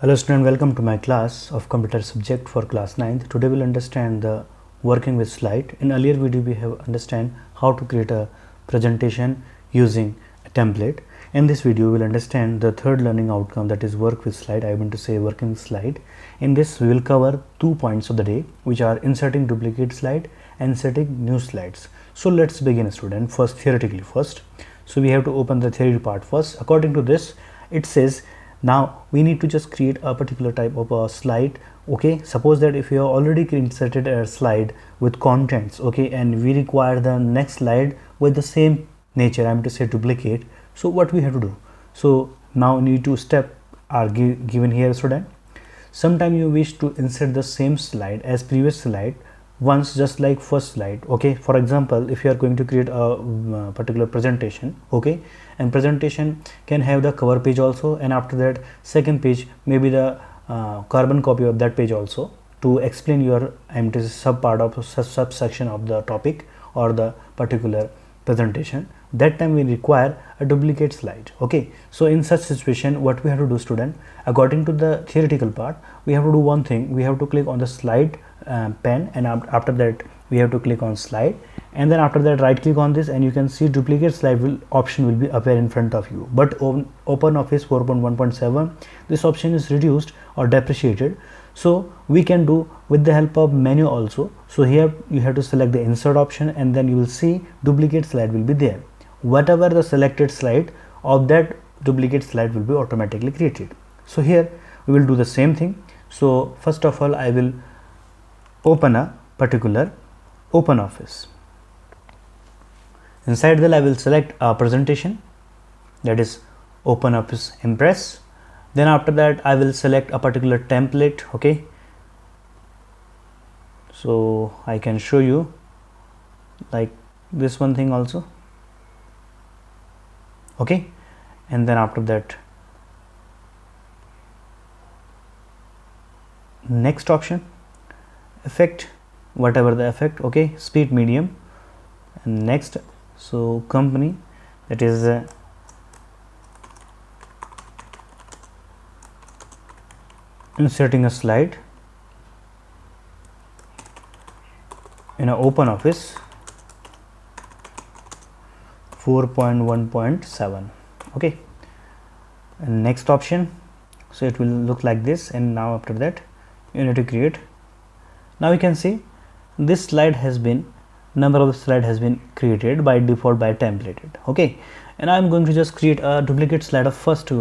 Hello student, welcome to my class of computer subject for class 9th. Today we'll understand the working with slide. In earlier video we have understand how to create a presentation using a template. In this video we'll understand the third learning outcome, that is work with slide. I want to say working with slide. In this we will cover 2 points of the day, which are inserting duplicate slide and inserting new slides. So let's begin, student. First, theoretically first. So we have to open the theory part first. According to this, it says now we need to just create a particular type of a slide. Okay, suppose that if you have already inserted a slide with contents, okay, and we require the next slide with the same nature, I'm to say duplicate. So what we have to do? So now need to step are given here, student. Sometime you wish to insert the same slide as previous slide once, just like first slide. Okay, for example, if you are going to create a particular presentation, okay, and presentation can have the cover page also, and after that second page maybe the carbon copy of that page also, to explain your sub part of subsection of the topic or the particular presentation. That time we require a duplicate slide. Okay, so in such situation what we have to do, student, according to the theoretical part, we have to do one thing. We have to click on the slide pen, and after that we have to click on slide, and then after that right click on this, and you can see duplicate slide option will be appear in front of you. But on OpenOffice 4.1.7 this option is reduced or depreciated, so we can do with the help of menu also. So here you have to select the insert option, and then you will see duplicate slide will be there. Whatever the selected slide of that duplicate slide will be automatically created. So here we will do the same thing. So first of all I will open a particular OpenOffice. Inside that I will select a presentation, that is OpenOffice Impress. Then after that I will select a particular template. Okay, so I can show you like this one thing also. Okay, and then after that next option, effect, whatever the effect, okay, speed medium, and next, so company, that is inserting a slide in a OpenOffice 4.1.7. okay, and next option, so it will look like this. And now after that you need to create. Now you can see this slide has been, number of the slide has been created by default by templated. Okay, and I'm going to just create a duplicate slide of first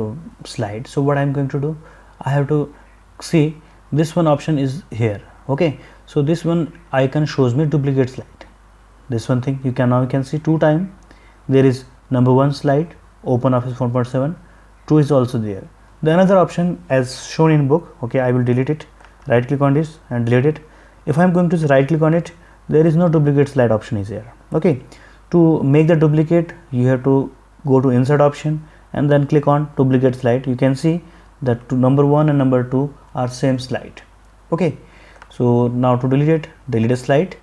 slide. So what I'm going to do, I have to see this one option is here. Okay, so this one icon shows me duplicate slide. This one thing you can see 2 times there is number 1 slide OpenOffice 4.7, 2 is also there. The another option as shown in book. Okay, I will delete it. Right click on this and delete it. If I'm going to right click on it, there is no duplicate slide option is there. Okay, to make the duplicate you have to go to insert option and then click on duplicate slide. You can see that number 1 and number 2 are same slide. Okay, so now to delete it, delete a slide,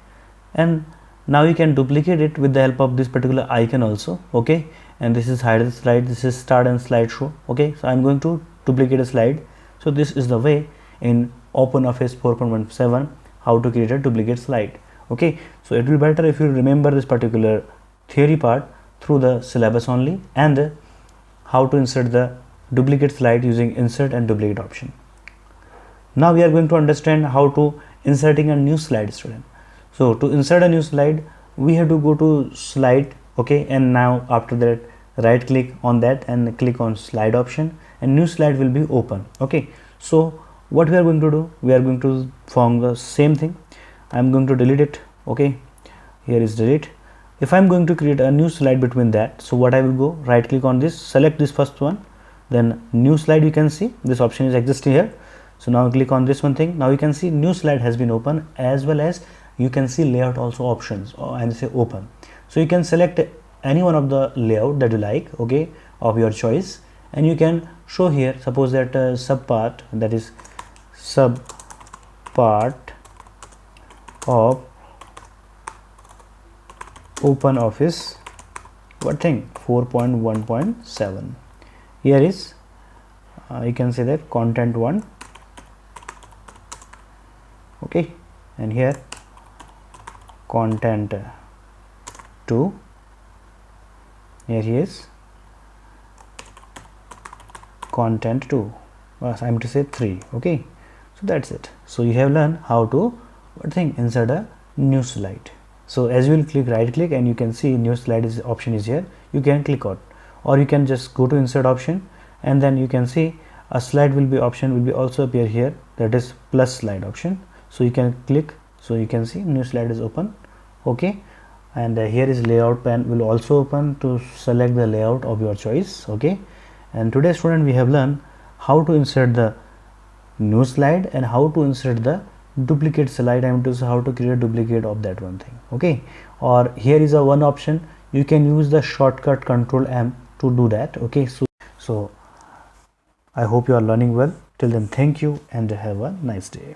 and now you can duplicate it with the help of this particular icon also. Okay, and this is hide the slide, this is start and slideshow. Okay, so I'm going to duplicate a slide. So this is the way in OpenOffice 4.17 how to create a duplicate slide. Okay, so it will be better if you remember this particular theory part through the syllabus only, and how to insert the duplicate slide using insert and duplicate option. Now we are going to understand how to inserting a new slide, student. So to insert a new slide we have to go to slide. Okay, and now after that right click on that and click on slide option, and new slide will be open. Okay, so what we are going to do, we are going to form the same thing. I am going to delete it. Okay, here is delete. If I am going to create a new slide between that, so what I will go, right click on this, select this first one, then new slide. You can see this option is existing here. So now click on this one thing. Now you can see new slide has been open, as well as you can see layout also options, and say open. So you can select any one of the layout that you like, okay, of your choice, and you can show here, suppose that sub part, that is sub part of OpenOffice what thing 4.1.7. here is you can say that content 1, okay, and here content 2, here is content 2, I'm to say 3, okay. So that's it. So you have learned how to insert a new slide. So as you will click right click and you can see new slide is option is here, you can click on, or you can just go to insert option and then you can see a slide will be option will be also appear here, that is plus slide option. So you can click, so you can see new slide is open, okay. And here is layout pane will also open to select the layout of your choice, okay. And today student we have learned how to insert the new slide and how to insert the duplicate slide, I mean to say how to create a duplicate of that one thing, okay. Or here is a one option, you can use the shortcut Control M to do that, okay. So I hope you are learning well. Till then, thank you and have a nice day.